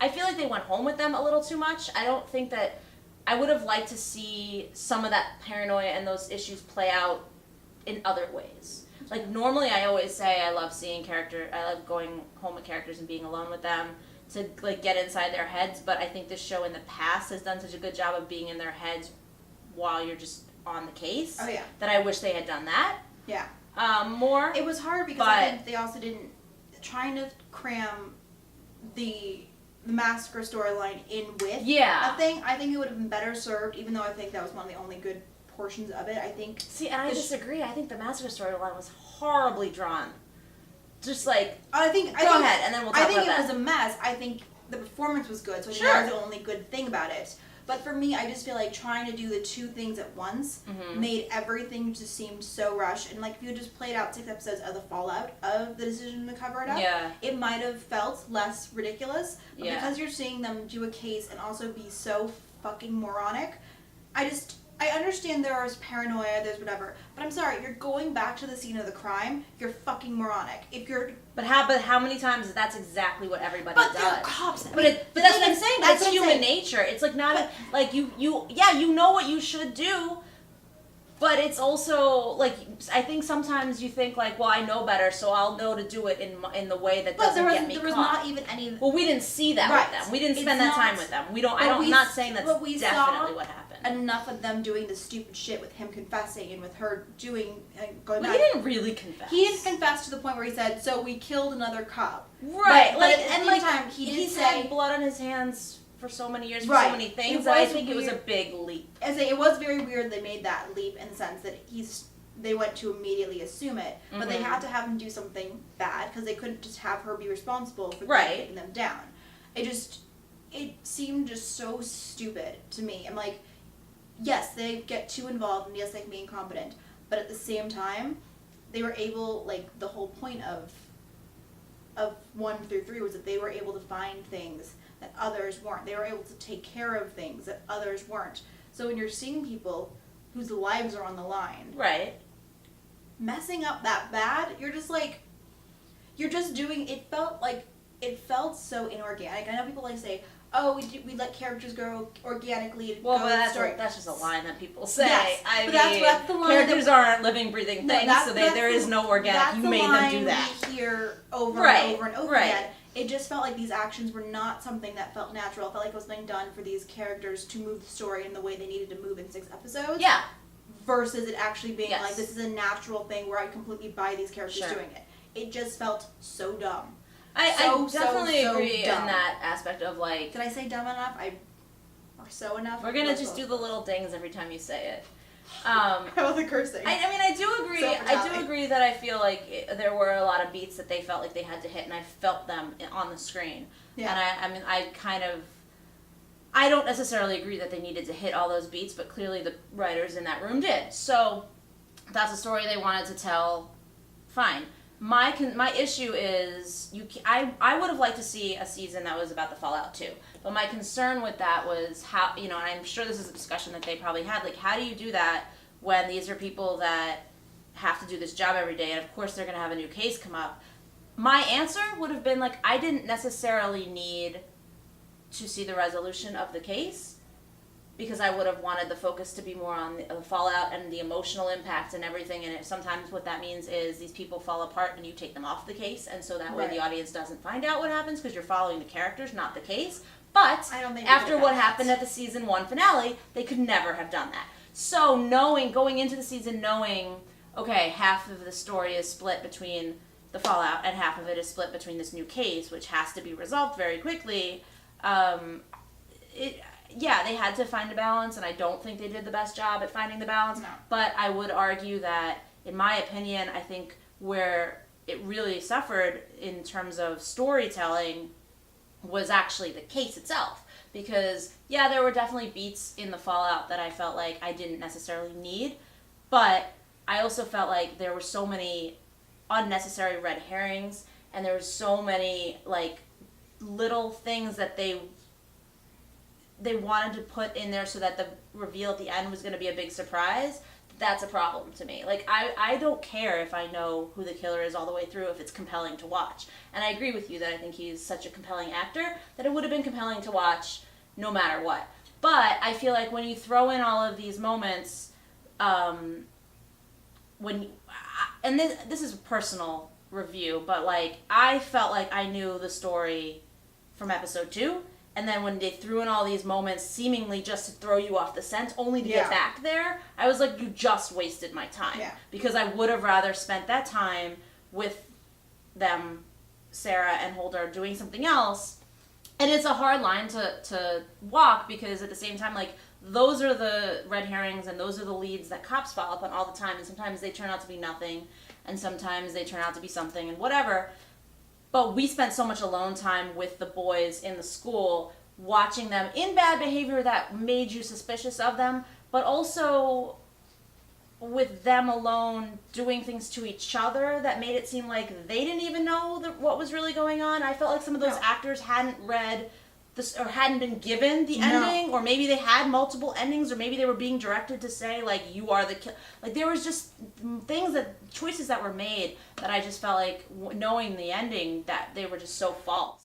I feel like they went home with them a little too much. I don't think that... I would have liked to see some of that paranoia and those issues play out in other ways. Like, normally I always say I love going home with characters and being alone with them to, like, get inside their heads, but I think this show in the past has done such a good job of being in their heads while you're just on the case. Oh, yeah. That I wish they had done that. Yeah. More. It was hard because I think they also didn't... Trying to cram the massacre storyline in with a thing, I think it would have been better served, even though I think that was one of the only good portions of it. I think... See, and I disagree. I think the massacre storyline was horribly drawn. Just like... Go ahead, and then we'll talk about that. I think it was a mess. I think the performance was good, so I think that was the only good thing about it. But for me, I just feel like trying to do the two things at once made everything just seem so rushed. And like if you just played out 6 episodes of the fallout of the decision to cover it up, it might have felt less ridiculous. But because you're seeing them do a case and also be so fucking moronic, I understand there's paranoia, there's whatever, but I'm sorry, you're going back to the scene of the crime, you're fucking moronic. But how many times that's exactly what everybody does? But they're cops. But that's what I'm saying. That's human nature. It's like you know what you should do, but it's also like I think sometimes you think like, well, I know better, so I'll know to do it in the way that doesn't get me caught. There was not even any. Well, we didn't see that with them. We didn't spend that time with them. I'm not saying that's definitely what happened. Enough of them doing the stupid shit with him confessing and with her going back. He didn't really confess. He didn't confess to the point where he said, "So we killed another cop." Right. But at the same time, he's had blood on his hands for so many years for so many things. I think it was a big leap. It was very weird they made that leap in the sense that they went to immediately assume it, but they had to have him do something bad because they couldn't just have her be responsible for taking them down. It seemed just so stupid to me. I'm like, yes, they get too involved, and yes, they can be incompetent, but at the same time, they were able, like, the whole point of 1 through 3 was that they were able to find things that others weren't. They were able to take care of things that others weren't. So when you're seeing people whose lives are on the line, messing up that bad, you're just like, you're just doing, it felt so inorganic. I know people like to say, oh, we let characters grow organically. That's just a line that people say. Yes, that's the line. Characters aren't living, breathing things, so there is no organic. You made them do that. That's the line we hear over and over and over again. It just felt like these actions were not something that felt natural. It felt like it was something done for these characters to move the story in the way they needed to move in 6 episodes. Yeah. Versus it actually being like, this is a natural thing where I completely buy these characters doing it. It just felt so dumb. I definitely agree in that aspect of like... Did I say dumb enough? Or so enough? We're gonna just do the little dings every time you say it. How about the cursing? I mean, I do agree. I do agree that I feel like there were a lot of beats that they felt like they had to hit, and I felt them on the screen. Yeah. And I don't necessarily agree that they needed to hit all those beats, but clearly the writers in that room did. So that's a story they wanted to tell. Fine. My issue is I would have liked to see a season that was about the fallout too. But my concern with that was how, and I'm sure this is a discussion that they probably had, like how do you do that when these are people that have to do this job every day, and of course they're going to have a new case come up. My answer would have been like, I didn't necessarily need to see the resolution of the case, because I would have wanted the focus to be more on the fallout and the emotional impact and everything. And sometimes what that means is these people fall apart and you take them off the case, and so that way the audience doesn't find out what happens because you're following the characters, not the case. But after what happened at the season 1 finale, they could never have done that. So going into the season knowing, okay, half of the story is split between the fallout and half of it is split between this new case, which has to be resolved very quickly, they had to find a balance, and I don't think they did the best job at finding the balance. No. But I would argue that, in my opinion, I think where it really suffered in terms of storytelling was actually the case itself. Because, there were definitely beats in the fallout that I felt like I didn't necessarily need, but I also felt like there were so many unnecessary red herrings, and there were so many, like, little things that they wanted to put in there so that the reveal at the end was going to be a big surprise. that's a problem to me. Like, I don't care if I know who the killer is all the way through if it's compelling to watch. And I agree with you that I think he's such a compelling actor that it would have been compelling to watch no matter what. But I feel like when you throw in all of these moments, and this is a personal review, but like I felt like I knew the story from episode 2, and then when they threw in all these moments seemingly just to throw you off the scent only to get back there, I was like, you just wasted my time. Because I would have rather spent that time with them, Sarah and Holder, doing something else. And it's a hard line to walk, because at the same time, like, those are the red herrings and those are the leads that cops follow up on all the time, and sometimes they turn out to be nothing, and sometimes they turn out to be something, and whatever. But we spent so much alone time with the boys in the school, watching them in bad behavior that made you suspicious of them, but also with them alone doing things to each other that made it seem like they didn't even know what was really going on. I felt like some of those actors hadn't read this, or hadn't been given the ending, or maybe they had multiple endings, or maybe they were being directed to say, like, you are the killer. Like, there was just choices that were made that I just felt like, knowing the ending, that they were just so false.